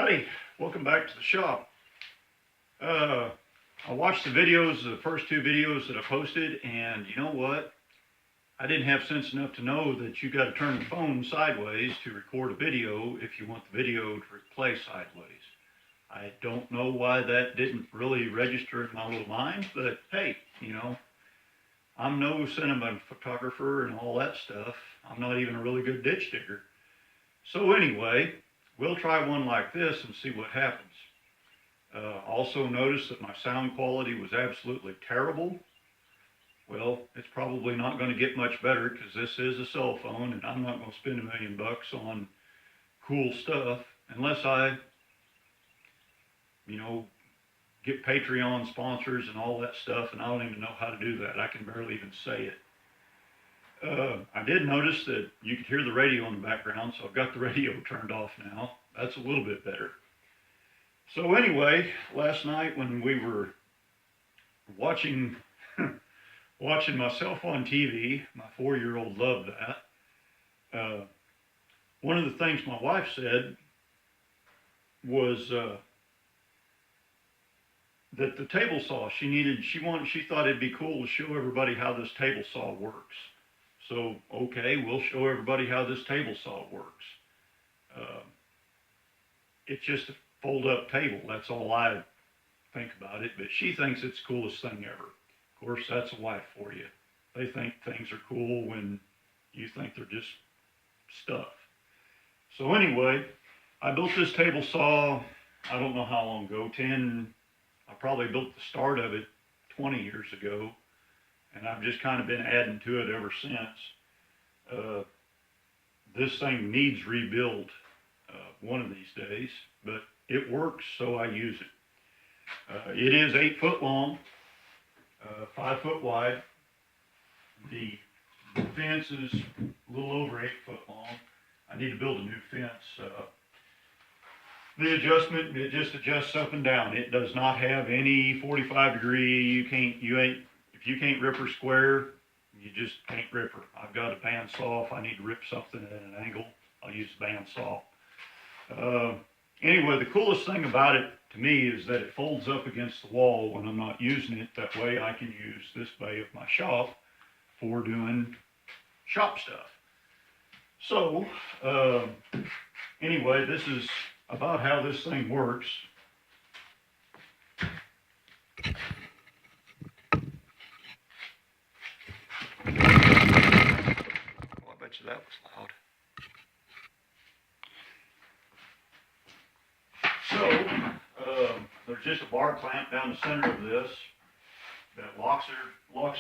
everybody, welcome back to the shop. I watched the first two videos that I posted, and you know what? I didn't have sense enough to know that you got to turn the phone sideways to record a video if you want the video to play sideways. I don't know why that didn't really register in my little mind, but hey, I'm no cinema photographer and all that stuff. I'm not even a really good ditch digger. So anyway, we'll try one like this and see what happens. Also notice that my sound quality was absolutely terrible. Well, it's probably not going to get much better because this is a cell phone and I'm not going to spend $1 million on cool stuff unless I, get Patreon sponsors and all that stuff, and I don't even know how to do that. I can barely even say it. I did notice that you could hear the radio in the background, so I've got the radio turned off now. That's a little bit better. So anyway, last night when we were watching myself on TV, my 4-year-old loved that. One of the things my wife said was that the table saw she thought it'd be cool to show everybody how this table saw works. So, okay, we'll show everybody how this table saw works. It's just a fold-up table. That's all I think about it. But she thinks it's the coolest thing ever. Of course, that's a wife for you. They think things are cool when you think they're just stuff. So anyway, I built this table saw, I don't know how long ago, I probably built the start of it 20 years ago, and I've just kind of been adding to it ever since. This thing needs rebuild one of these days, but it works, so I use it. It is 8 foot long, 5 foot wide. The fence is a little over 8 foot long. I need to build a new fence. The adjustment, it just adjusts up and down. It does not have any 45 degree. If you can't rip her square, you just can't rip her. I've got a bandsaw. If I need to rip something at an angle, I'll use the bandsaw. Anyway, the coolest thing about it to me is that it folds up against the wall when I'm not using it. That way I can use this bay of my shop for doing shop stuff. So, anyway, this is about how this thing works. Well, I bet you that was loud. So, there's just a bar clamp down the center of this that locks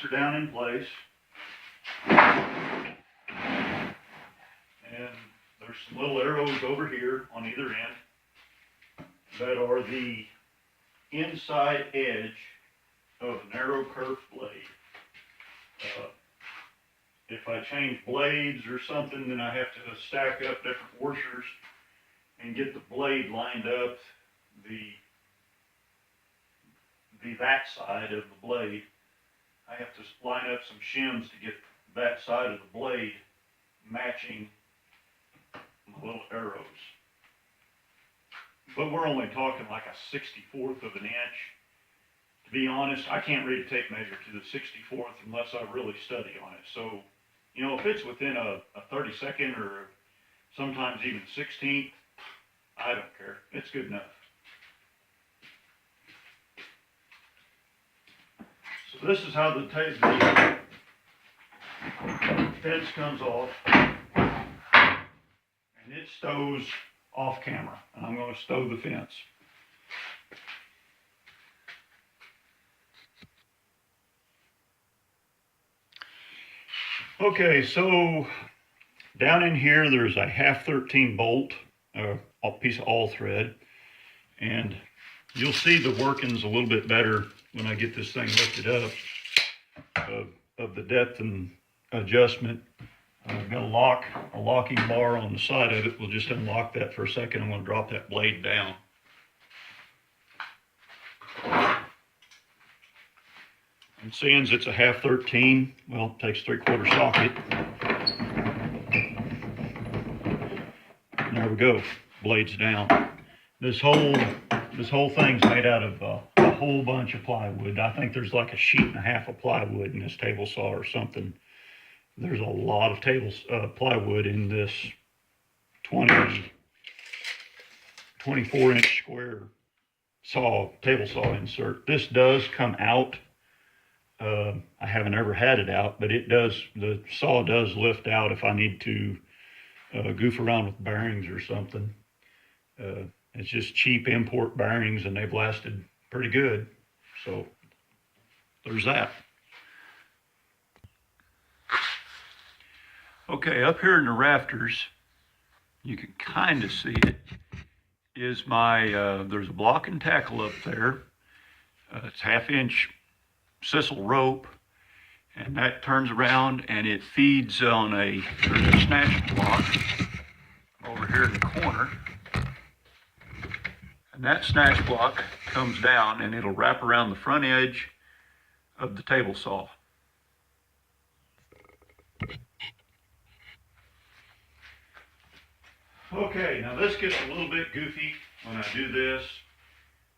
her down in place. And there's some little arrows over here on either end that are the inside edge of a narrow curved blade. If I change blades or something, then I have to stack up different washers and get the blade lined up that side of the blade. I have to line up some shims to get that side of the blade matching the little arrows. But we're only talking like a 64th of an inch. To be honest, I can't read a tape measure to the 64th unless I really study on it. So, if it's within a 32nd or sometimes even 16th, I don't care. It's good enough. So this is how the fence comes off, and it stows off camera, and I'm going to stow the fence. Okay, so down in here there's a 1/2-13 bolt, a piece of all thread, and you'll see the workings a little bit better when I get this thing lifted up of the depth and adjustment. I've got a locking bar on the side of it. We'll just unlock that for a second. I'm going to drop that blade down. And seeing it's a 1/2-13, well, it takes 3/4 socket. There we go, blades down. this whole thing's made out of a whole bunch of plywood. I think there's like a sheet and a half of plywood in this table saw or something. There's a lot of plywood in this 24-inch square table saw insert. This does come out. I haven't ever had it out, but the saw does lift out if I need to goof around with bearings or something. It's just cheap import bearings, and they've lasted pretty good. So there's that. Okay, up here in the rafters, you can kind of see it, is there's a block and tackle up there. It's 1/2-inch sisal rope, and that turns around and it feeds on there's a snatch block over here in the corner. And that snatch block comes down and it'll wrap around the front edge of the table saw. Okay, now this gets a little bit goofy when I do this.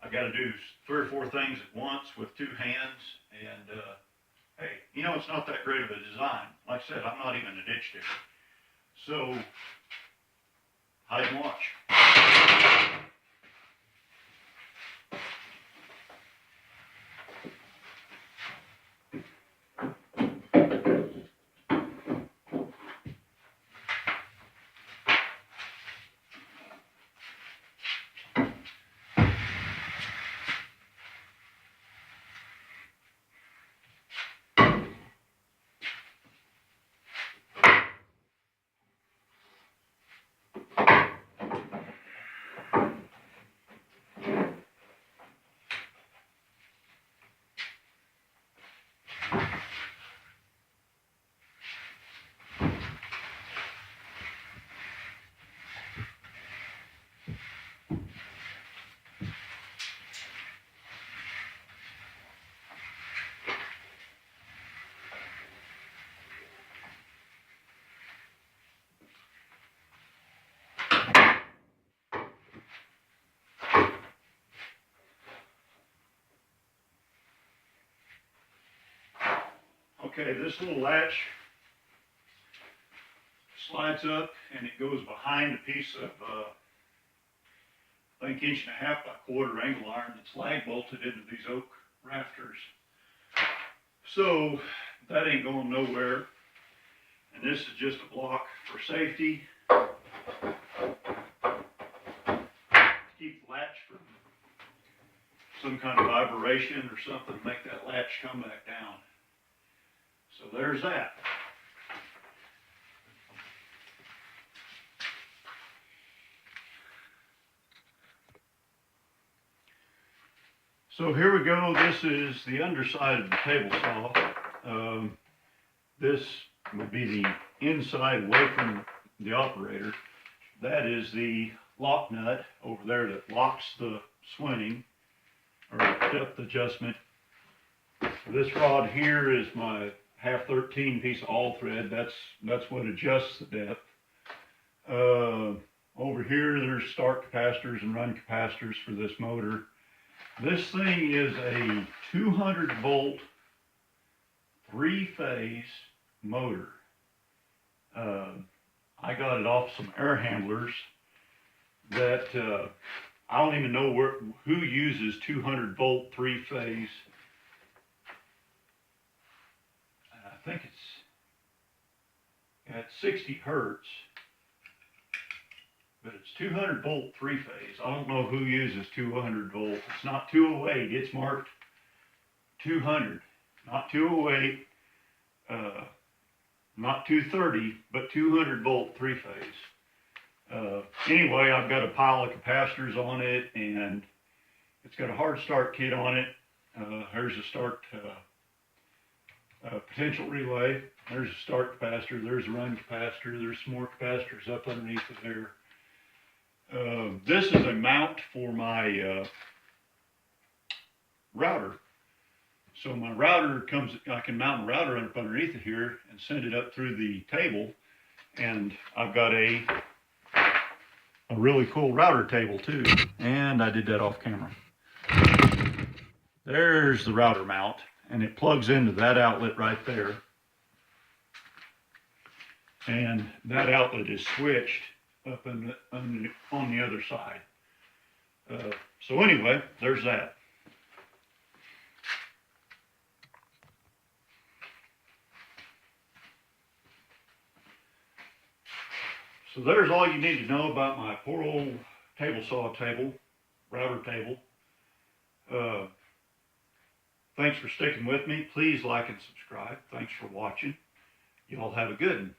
I got to do 3 or 4 things at once with 2 hands, and hey, it's not that great of a design. Like I said, I'm not even a ditch digger. So, hide and watch. Okay, this little latch slides up and it goes behind a piece of, I think 1.5 by 1/4 angle iron that's lag bolted into these oak rafters. So that ain't going nowhere. And this is just a block for safety. To keep the latch from some kind of vibration or something, make that latch come back down. So there's that. So here we go. This is the underside of the table saw. This would be the inside away from the operator. That is the lock nut over there that locks the swing or depth adjustment. This rod here is my 1/2-13 piece of all thread. That's what adjusts the depth. Over here there's start capacitors and run capacitors for this motor. This thing is a 200 volt 3-phase motor. I got it off some air handlers that I don't even know who uses 200 volt 3-phase. I think it's at 60 hertz, but it's 200 volt 3-phase. I don't know who uses 200 volt. It's not 208. It's marked 200, not 208, not 230, but 200 volt 3-phase. Anyway, I've got a pile of capacitors on it, and it's got a hard start kit on it. There's a start potential relay. There's a start capacitor. There's a run capacitor. There's some more capacitors up underneath of there. This is a mount for my router. So my router I can mount my router up underneath it here and send it up through the table. And I've got a a really cool router table too. And I did that off camera. There's the router mount, and it plugs into that outlet right there. And that outlet is switched up on the other side. So anyway, there's that. So there's all you need to know about my poor old table saw table, router table. Thanks for sticking with me. Please like and subscribe. Thanks for watching. You all have a good one.